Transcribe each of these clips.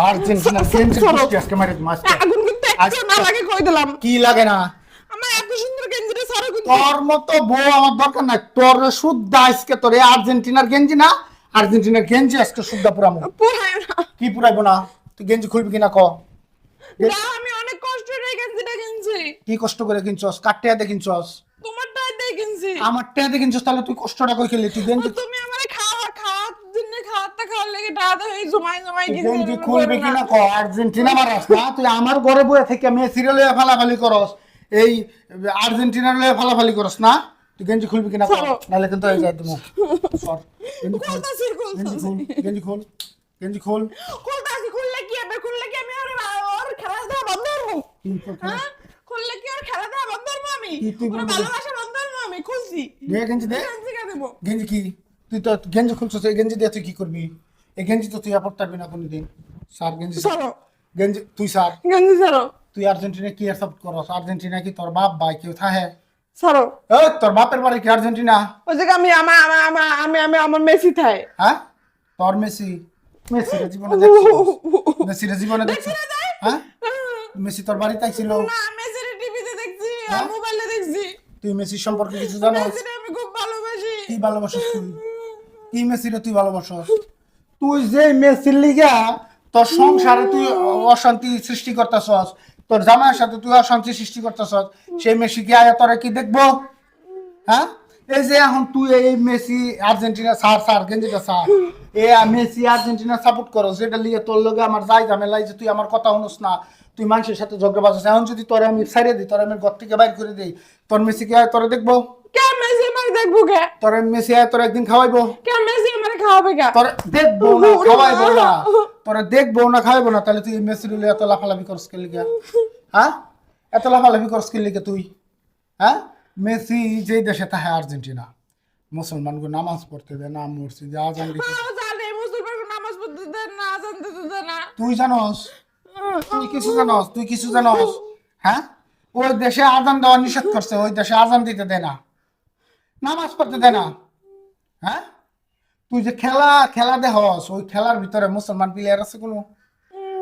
আর্জেন্টিনার গেঞ্জি কুস্তি আজকে মারি মাছ আগুন কিন্তু একটু না লাগে কই দিলাম। কি লাগে না আমার এত সুন্দর গেঞ্জিটা সরো কিন্তু। তোর মতো বউ আমার দরকার নাই, তোর শুদ্ধ আজকে তোর এই আর্জেন্টিনার গেঞ্জি না, আর্জেন্টিনার গেঞ্জি আজকে শুদ্ধ পুরামো। পুরাই না। কি পুরাইবো না? তুই গেঞ্জি খুলবি কিনা ক? না আমি অনেক কষ্ট করে গেঞ্জিটা কিনছি। কি কষ্ট করে কিনছস? কাটতে হাতে কিনছস? তোমারটাই দিয়ে কিনছি। আমার টেহাতে কিনছস, তাহলে তুই কষ্টটা কই খেলি? তুই গেঞ্জি তুমি আমারে খাওয়ার জন্য খাওয়ার লেগে টাকা হয়ে জমাই তুই কিনছি। গেঞ্জি খুলবি কিনা ক? আর্জেন্টিনা মারাস না তুই, আমার ঘরে বয়ে থেকে মেসি রে লয়ে ফালাফালি করস, এই আর্জেন্টিনার লয়ে ফালাফালি করস না? তুই গেঞ্জি খুলবি কিনা ক? নাহলে কিন্তু এই যাই তুমি সর। গেঞ্জি খুল, কোলতাছি গেঞ্জি খুল, গেঞ্জি খুল। খুললে কি হবে? খুললে কি আমি ওর খেলা দেওয়া বন্ধ করবো? কি করছিস? হ্যাঁ খুললে কি ওর খেলা দেওয়া বন্ধ করবো আমি? কি তুই ওর বন্ধ করবি? ভালোবাসা বন্ধ করবো আমি? খুলছি দে গেঞ্জি দে। গেঞ্জি কে দেবো? গেঞ্জি কি? তুই তো গেঞ্জি খুলছস, এই গেঞ্জি দিয়ে তুই কি করবি? এই গেঞ্জি তো তুই পরতে পারবি না কোনোদিন। স্যার গেঞ্জি স্যার। সরো গেঞ্জি তুই স্যার। গেঞ্জি সরো তুই আর্জেন্টিনা কি সাপোর্ট করস? আর্জেন্টিনা কি তোর বাপ ভাই কেউ থাকে? সরো। এই তোর বাপের বাড়ি কি আর্জেন্টিনা? ওই জায়গা আমার মেসি থাই। হ্যাঁ তোর মেসি, মেসির জীবনে দেখছিস? মেসির জীবনে দেখছিস? হ্যাঁ মেসি তোর বাড়িতে ছিল? না মেসির টিভিতে দেখছি আর হ্যাঁ? মোবাইলে দেখছি। তুই মেসির সম্পর্কে কিছু জানোস? মেসিরে আমি খুব ভালোবাসি। কি ভালোবাসিস তুই? কি মেসিরে তুই ভালোবাসস? তুই যে মেসির লিগা তোর সংসারে তুই অশান্তি সৃষ্টি করতেছস, তোর জামাইয়ের সাথে তুই অশান্তি সৃষ্টি করতেছস, সেই মেসি কি আয়া তোরে কি দেখবো? হ্যাঁ এই যে এখন তুই এই মেসি আর্জেন্টিনা সার গেঞ্জিটা সার, এ মেসি আর্জেন্টিনা সাপোর্ট করো, যেটা লিগে তোর লগে আমার যাই ঝামেলা, যে তুই আমার কথা শুনস না, তুই মানুষের সাথে ঝগড়া বাজাস। এখন যদি তোরে আমি ছাড়িয়ে দিই, তোরে আমি ঘর থেকে বাইর করে দিই, তোর মেসি কি তোরে দেখবো? কে মেসি আমারে দেখবো কে? তোর মেসি তোর একদিন খাওয়াইবো? কে মেসি আমারে খাওয়াবে কে? তোর দেখবো না খাওয়াইবো না, তোরা দেখবো না খাওয়াইবো না, তাহলে তুই মেসির হলে এত লাফালাফি করস কে লিগা? হ্যাঁ এত লাফালাফি করস কে লিগা তুই? হ্যাঁ মেসি যেই দেশে থাকে আর্জেন্টিনা, মুসলমানকে নামাজ পড়তে দেয় না, মসজিদে আজান দিতে। জানে মুসলমান নামাজ পড়তে দেন না, আজান দিতে দেন না। তুই জানোস? তুই কিছু জানোস? তুই কিছু জানোস? হ্যাঁ ওই দেশে আজান দেওয়া নিষেধ করছে, ওই দেশে আজান দিতে দেয় না, নামাজ পড়তে দেয় না। হ্যাঁ তুই যে খেলা খেলা দেহস, ওই খেলার ভিতরে মুসলমান প্লেয়ার আছে কোনো?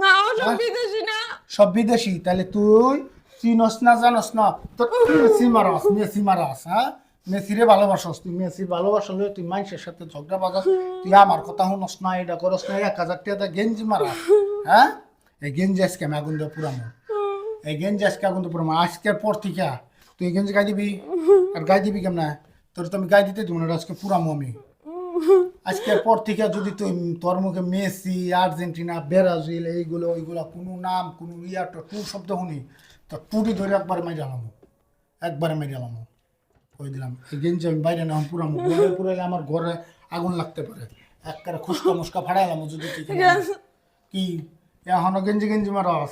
না ও সব বিদেশি না। সব বিদেশি। তাহলে তুই চিনস না জানস না, তোর মেসি মারাস, মেসি মারাস। হ্যাঁ মেসিরে ভালোবাসস, তুই মেসির ভালোবাসা লয়ে তুই মানুষের সাথে ঝগড়া বাজাস, তুই আমার কথা শুনস না, এটা করস না, 1000 টাকা গেঞ্জি মারাস। হ্যাঁ এই গেঞ্জি আজকে আমি আগুন দিয়ে পুরানো, এই গেঞ্জি আজকে আগুন দিয়ে পুরানো। আজকের পর থেকে তুই এই গেঞ্জি গাই দিবি, আর গাই দিবি কেমন? তোর তো আমি গাই দিতে দিব না, আজকে পুরামো আমি। আজকের পর থেকে যদি তুই তোর মুখে মেসি আর্জেন্টিনা ব্রাজিল এইগুলো ওইগুলো কোনো নাম কোনো টু শব্দ শুনি, তো টুটি ধরে একবারে মাই গেলাম, একবারে মাই গেলাম, কই দিলাম। এই গেঞ্জি আমি বাইরে না পুরামো, ঘরে পুরাইলে আমার ঘরে আগুন লাগতে পারে, একবারে খুশকা মুসকা ফাড়াইলাম যদি তুই কি এখনো গেঞ্জি গেঞ্জি মারাস।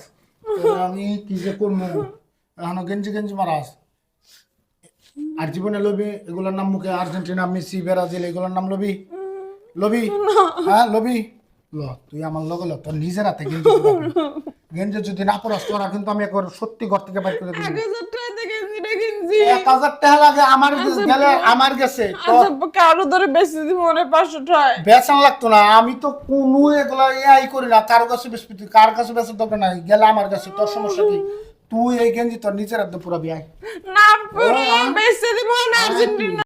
আমি কি যে করবো, এখনো গেঞ্জি গেঞ্জি মারাস। আর জীবনে লবি এগুলোর নাম মুখে আর্জেন্টিনা মেসি ব্রাজিল এগুলোর নাম লবি? লবি? হ্যাঁ লবি? ল তুই আমার লগে ল, তোর নিজের হাতে গেঞ্জি পরাবি। গেঞ্জি যদি না পরাস তোরা কিন্তু আমি একবার সত্যি ঘর থেকে বাইর করে দিবি। 1000 টাকা দিয়ে গেঞ্জিটা কিনছি। 1000 টাকা লাগে আমার গেলে, আমার গেছে আচ্ছা কারো ধরে বেশি দিব মনে 500 টাকা। বেচন লাগতো না, আমি তো কোনো এগুলা ইয়াই করি না, কারো কাছে বেচবি তুই, কার কাছে বেচার দরকার নাই, গেলে আমার কাছে, তোর সমস্যা কি? তুই এই গেঞ্জি তোর নিজের হাতে পুরাবি আয়। না বেশি দিব না আর্জেন্টিনা।